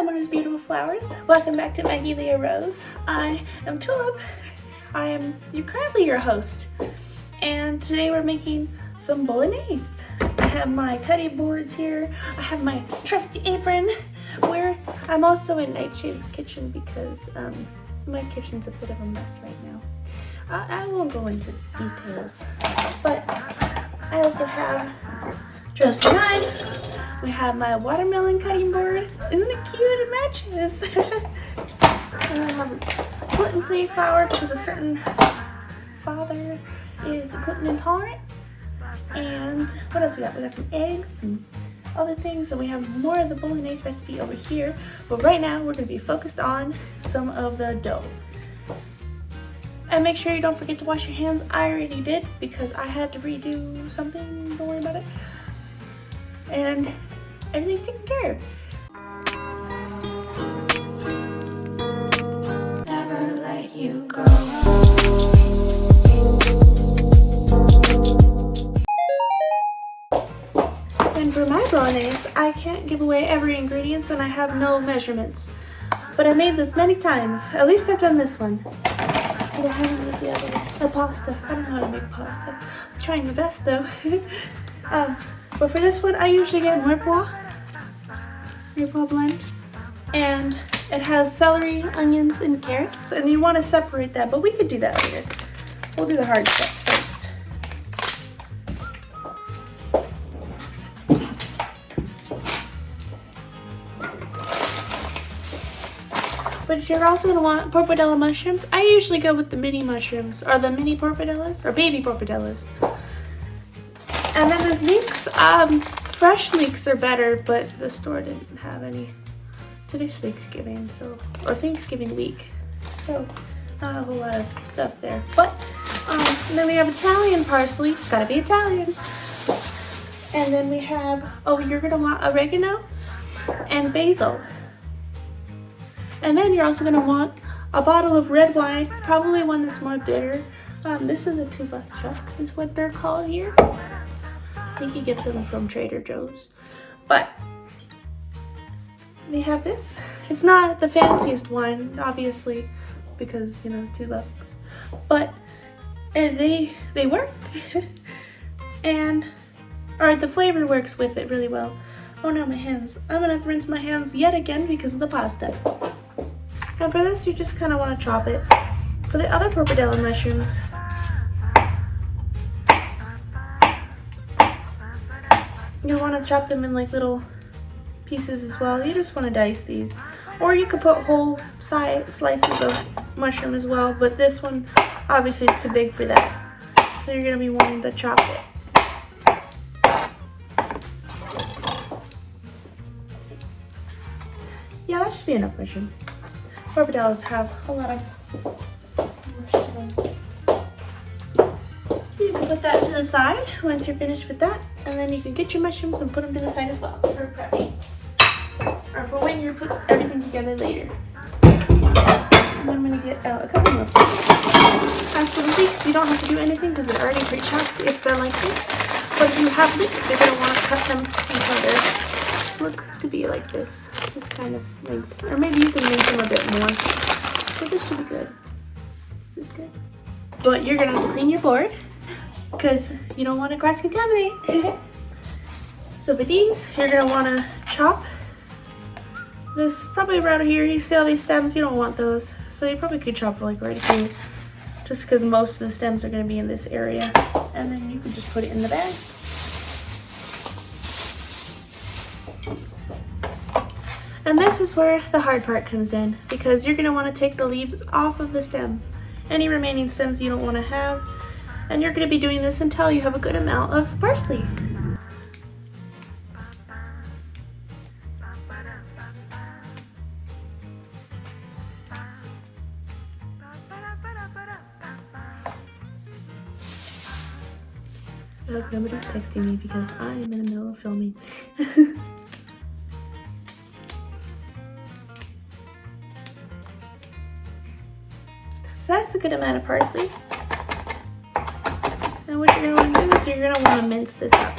Mars beautiful flowers. Welcome back to Maggielia Rose. I am Tulip. I am currently your host. And today we're making some Bolognese. I have my cutting boards here. I have my trusty apron where I'm also in Nightshade's kitchen because my kitchen's a bit of a mess right now. I won't go into details, but I also have just a knife. We have my watermelon cutting board. Isn't it cute? It matches. I have gluten-free flour because a certain father is gluten intolerant. And what else we got? We got some eggs, some other things, and we have more of the Bolognese recipe over here. But right now we're going to be focused on some of the dough. And make sure you don't forget to wash your hands. I already did because I had to redo something. Don't worry about it. And everything's taken care of. Never let you go. And for my Bolognese, I can't give away every ingredient and I have no measurements. But I made this many times. At least I've done this one. I haven't made the other one. A pasta. I don't know how to make pasta. I'm trying my best though. But for this one, I usually get mirepoix blend, and it has celery, onions, and carrots, and you want to separate that, but we could do that later. We'll do the hard steps first. But you're also going to want portobello mushrooms. I usually go with the mini mushrooms, or the mini portobellos, or baby portobellos. And then there's leeks. Fresh leeks are better, but the store didn't have any. Today's Thanksgiving, or Thanksgiving week, so not a whole lot of stuff there. But and then we have Italian parsley. Gotta be Italian. And then we have, you're gonna want oregano and basil. And then you're also gonna want a bottle of red wine, probably one that's more bitter. This is a tuba chuck, is what they're called here. I think you get them from Trader Joe's. But they have this. It's not the fanciest wine, obviously, because, you know, $2. But they work. And, the flavor works with it really well. Oh no, my hands. I'm gonna have to rinse my hands yet again because of the pasta. And for this, you just kind of want to chop it. For the other portobello mushrooms, you want to chop them in like little pieces as well. You just want to dice these. Or you could put whole slices of mushroom as well, but this one, obviously it's too big for that. So you're going to be wanting to chop it. Yeah, that should be enough mushroom. Portobellos have a lot of mushroom. You can put that to the side once you're finished with that, and then you can get your mushrooms and put them to the side as well for prepping, or for when you put everything together later. And then I'm going to get a couple more pieces. As for the leeks, you don't have to do anything because they're already pre-chopped if they're like this. But if you have leeks, you're going to want to cut them until they look to be like this kind of length. Or maybe you can make them a bit more. But this should be good. This is good. But you're going to have to clean your board because you don't want to cross-contaminate. So for these, you're going to want to chop this probably around here. You see all these stems? You don't want those. So you probably could chop like right here, just because most of the stems are going to be in this area. And then you can just put it in the bag. And this is where the hard part comes in, because you're going to want to take the leaves off of the stem. Any remaining stems you don't want to have. And you're going to be doing this until you have a good amount of parsley. I hope nobody's texting me because I am in the middle of filming. So that's a good amount of parsley. And what you're going to want to do is you're going to want to mince this up.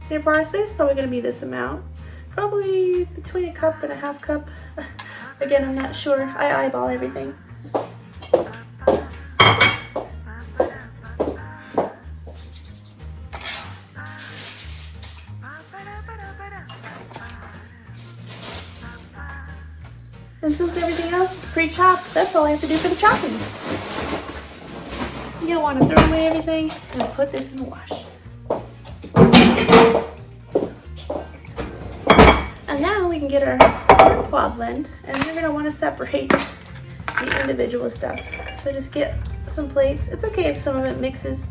Your parsley is probably going to be this amount. Probably between a cup and a half cup. Again, I'm not sure. I eyeball everything. And since everything else is pre-chopped, that's all I have to do for the chopping. You'll want to throw away everything and put this in the wash. And now we can get our quad blend, and you're going to want to separate the individual stuff. So just get some plates. It's okay if some of it mixes,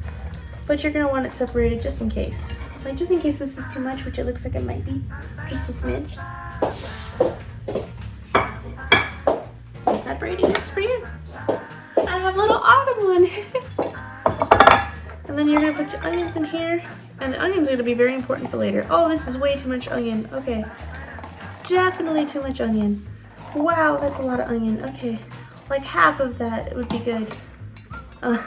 but you're going to want it separated just in case. Like just in case this is too much, which it looks like it might be, just a smidge. And separating it's for you. I have little Autumn one. And then you're going to put your onions in here. And the onions are going to be very important for later. Oh, this is way too much onion. Okay. Definitely too much onion. Wow, that's a lot of onion. Okay. Like half of that would be good. And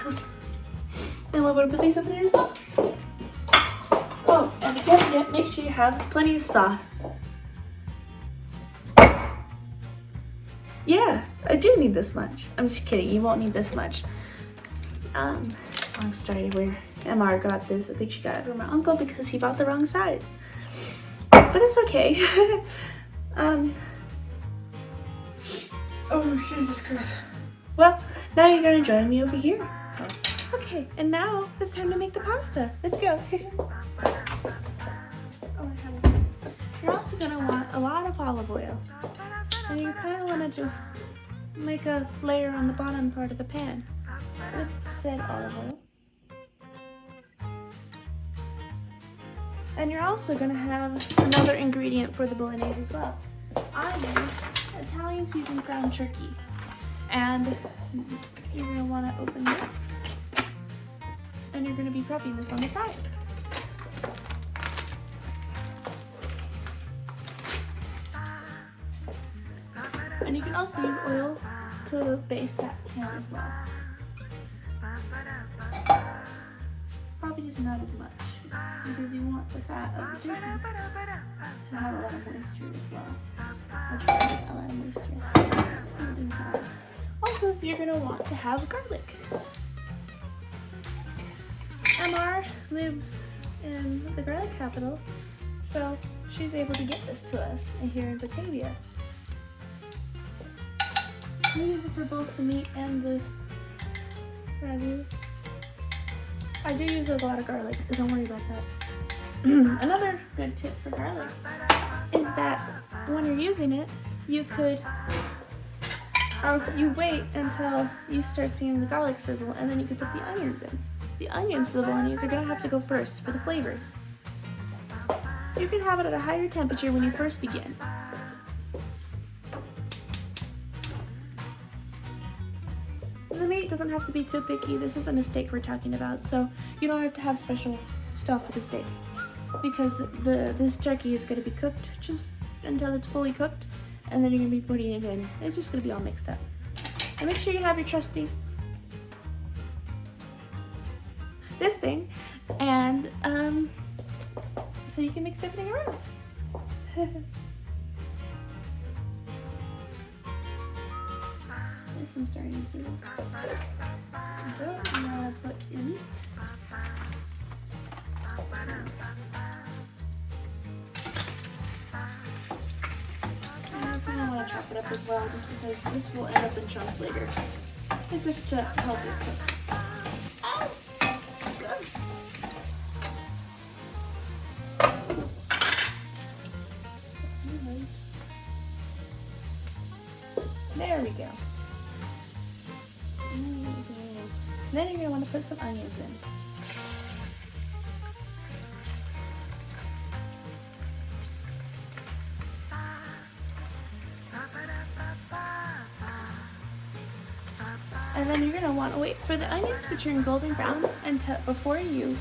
we're going to put these up in there as well. Oh, and again, make sure you have plenty of sauce. Yeah, I do need this much. I'm just kidding, you won't need this much. Long story where MR got this. I think she got it from my uncle because he bought the wrong size. But it's okay. Oh, Jesus Christ. Well, now you're gonna join me over here. Okay, and now it's time to make the pasta. Let's go. You're also gonna want a lot of olive oil. And you kind of want to just make a layer on the bottom part of the pan with said olive oil. And you're also going to have another ingredient for the bolognese as well. I use Italian seasoned ground turkey. And you're going to want to open this. And you're going to be prepping this on the side. And you can also use oil to base that pan as well. Probably just not as much, because you want the fat of the turkey to have a lot of moisture as well. That's right, a lot of moisture. Also, you're going to want to have garlic. MR lives in the garlic capital, so she's able to get this to us here in Batavia. We use it for both the meat and the ragu. I do use a lot of garlic, so don't worry about that. Another good tip for garlic is that when you're using it, you wait until you start seeing the garlic sizzle, and then you can put the onions in. The onions for the bolognese are going to have to go first for the flavor. You can have it at a higher temperature when you first begin. The meat doesn't have to be too picky. This isn't a steak we're talking about, so you don't have to have special stuff for the steak, because this turkey is going to be cooked just until it's fully cooked, and then you're going to be putting it in. It's just going to be all mixed up. And make sure you have your trusty this thing, and so you can mix everything around. This one's starting to sizzle. So you want to put your meat. And I kind of want to chop it up as well, just because this will end up in chunks later. It's just to help it cook. Ow! Good. There we go. Then you're going to want to put some onions in. And then you're going to want to wait for the onions to turn golden brown until before you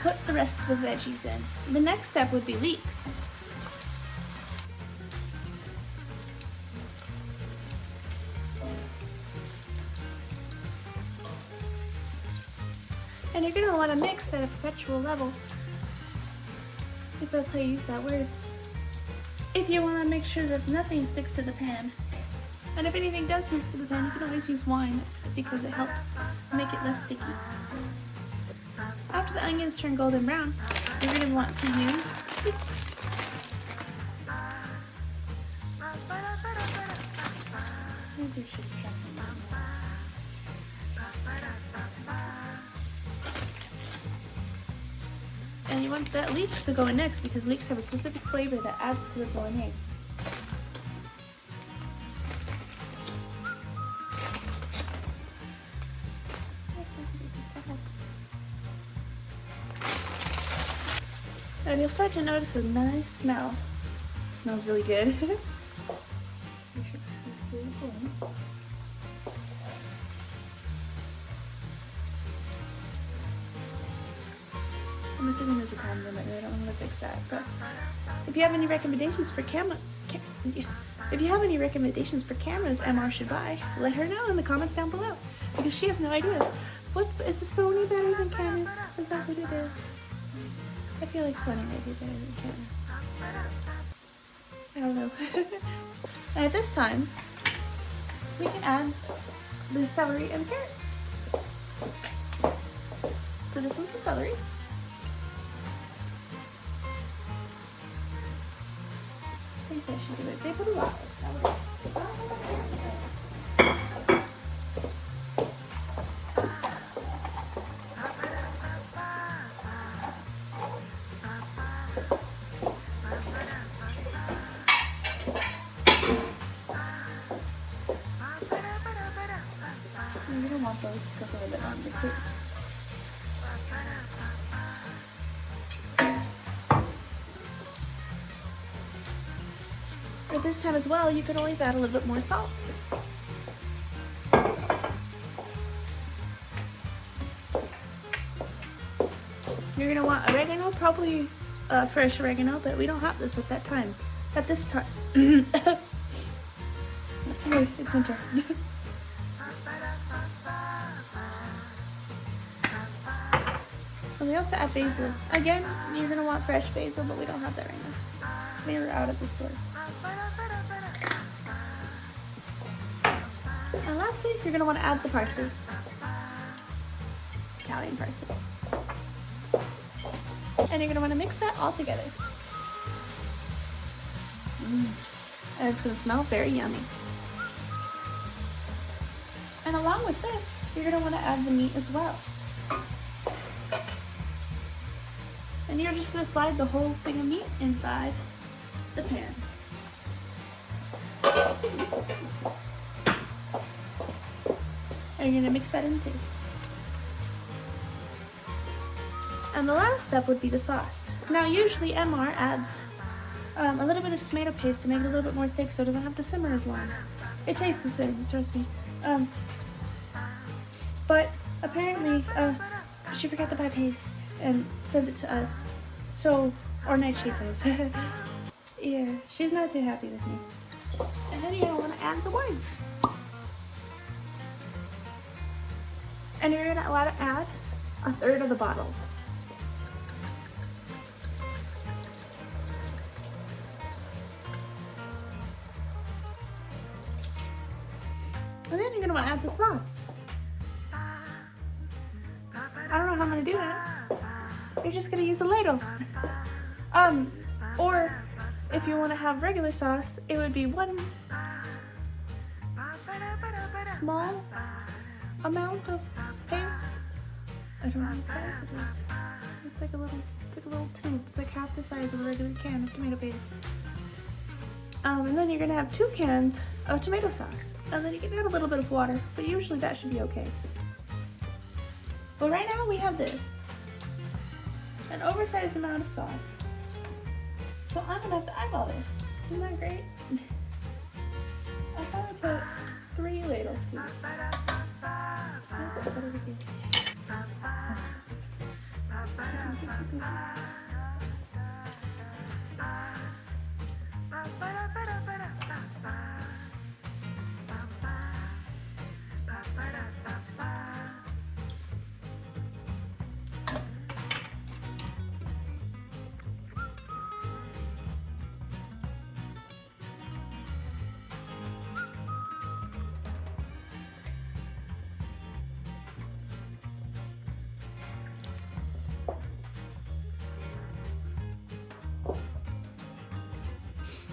put the rest of the veggies in. The next step would be leeks. And you're gonna wanna mix at a perpetual level, if that's how you use that word. If you wanna make sure that nothing sticks to the pan. And if anything does stick to the pan, you can always use wine because it helps make it less sticky. After the onions turn golden brown, you're gonna want to use leeks. Maybe I should try them. And you want that leeks to go in next because leeks have a specific flavor that adds to the bolognese. And you'll start to notice a nice smell. It smells really good. I'm assuming there's a time limit, I don't want to fix that. But if you have any recommendations for cameras MR should buy, let her know in the comments down below because she has no idea. Is a Sony better than Canon? Is that what it is? I feel like Sony might be better than Canon. I don't know. And at this time, we can add the celery and carrots. So this one's the celery. I think I should do it. They put a lot of celery. You're gonna want those to cook a little bit longer too. At this time as well, you can always add a little bit more salt. You're gonna want oregano, probably fresh oregano, but we don't have this at this time. Sorry, it's winter. And we also add basil. Again, you're gonna want fresh basil, but we don't have that right now. We were out at the store. And lastly, you're gonna want to add the parsley. Italian parsley. And you're gonna want to mix that all together. And it's gonna smell very yummy. And along with this, you're gonna want to add the meat as well. And you're just gonna slide the whole thing of meat inside the pan. And you're gonna mix that in too. And the last step would be the sauce. Now usually MR adds a little bit of tomato paste to make it a little bit more thick so it doesn't have to simmer as long. It tastes the same, trust me. But apparently she forgot to buy paste and send it to us. So, or Cheetos. Yeah, she's not too happy with me. And then you're gonna wanna add the wine. And you're gonna want to add a third of the bottle. And then you're gonna want to add the sauce. I don't know how I'm gonna do that. You're just gonna use a ladle. Or if you want to have regular sauce, it would be one small amount of paste. I don't know what size it is. It's like a little tube. It's like half the size of a regular can of tomato paste. And then you're gonna have 2 cans of tomato sauce. And then you can add a little bit of water, but usually that should be okay. But right now we have this. An oversized amount of sauce. So I'm gonna have to eyeball this. Isn't that great? I probably put 3 ladle scoops.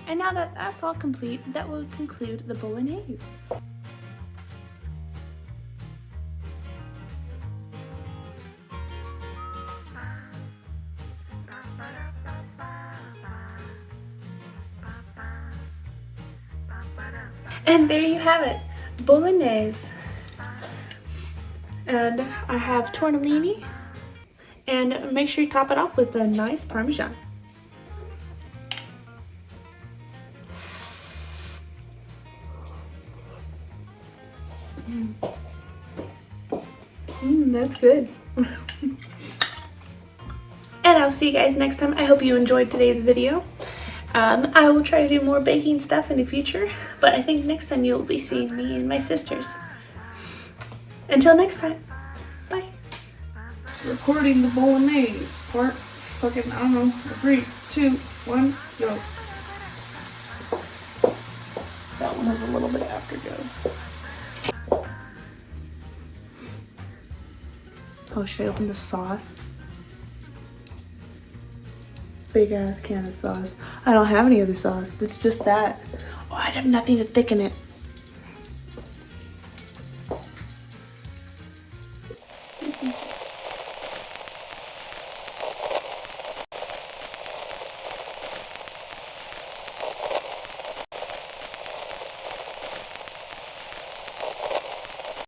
And now that that's all complete, that will conclude the Bolognese. And there you have it, Bolognese. And I have tortellini, and make sure you top it off with a nice Parmesan. That's good. And I'll see you guys next time. I hope you enjoyed today's video. I will try to do more baking stuff in the future, but I think next time you'll be seeing me and my sisters. Until next time, bye. Recording the Bolognese part. Fucking, I don't know. 3, 2, 1, go. That one was a little bit aftergo. Oh, should I open the sauce? Big ass can of sauce. I don't have any other sauce. It's just that. Oh, I have nothing to thicken it.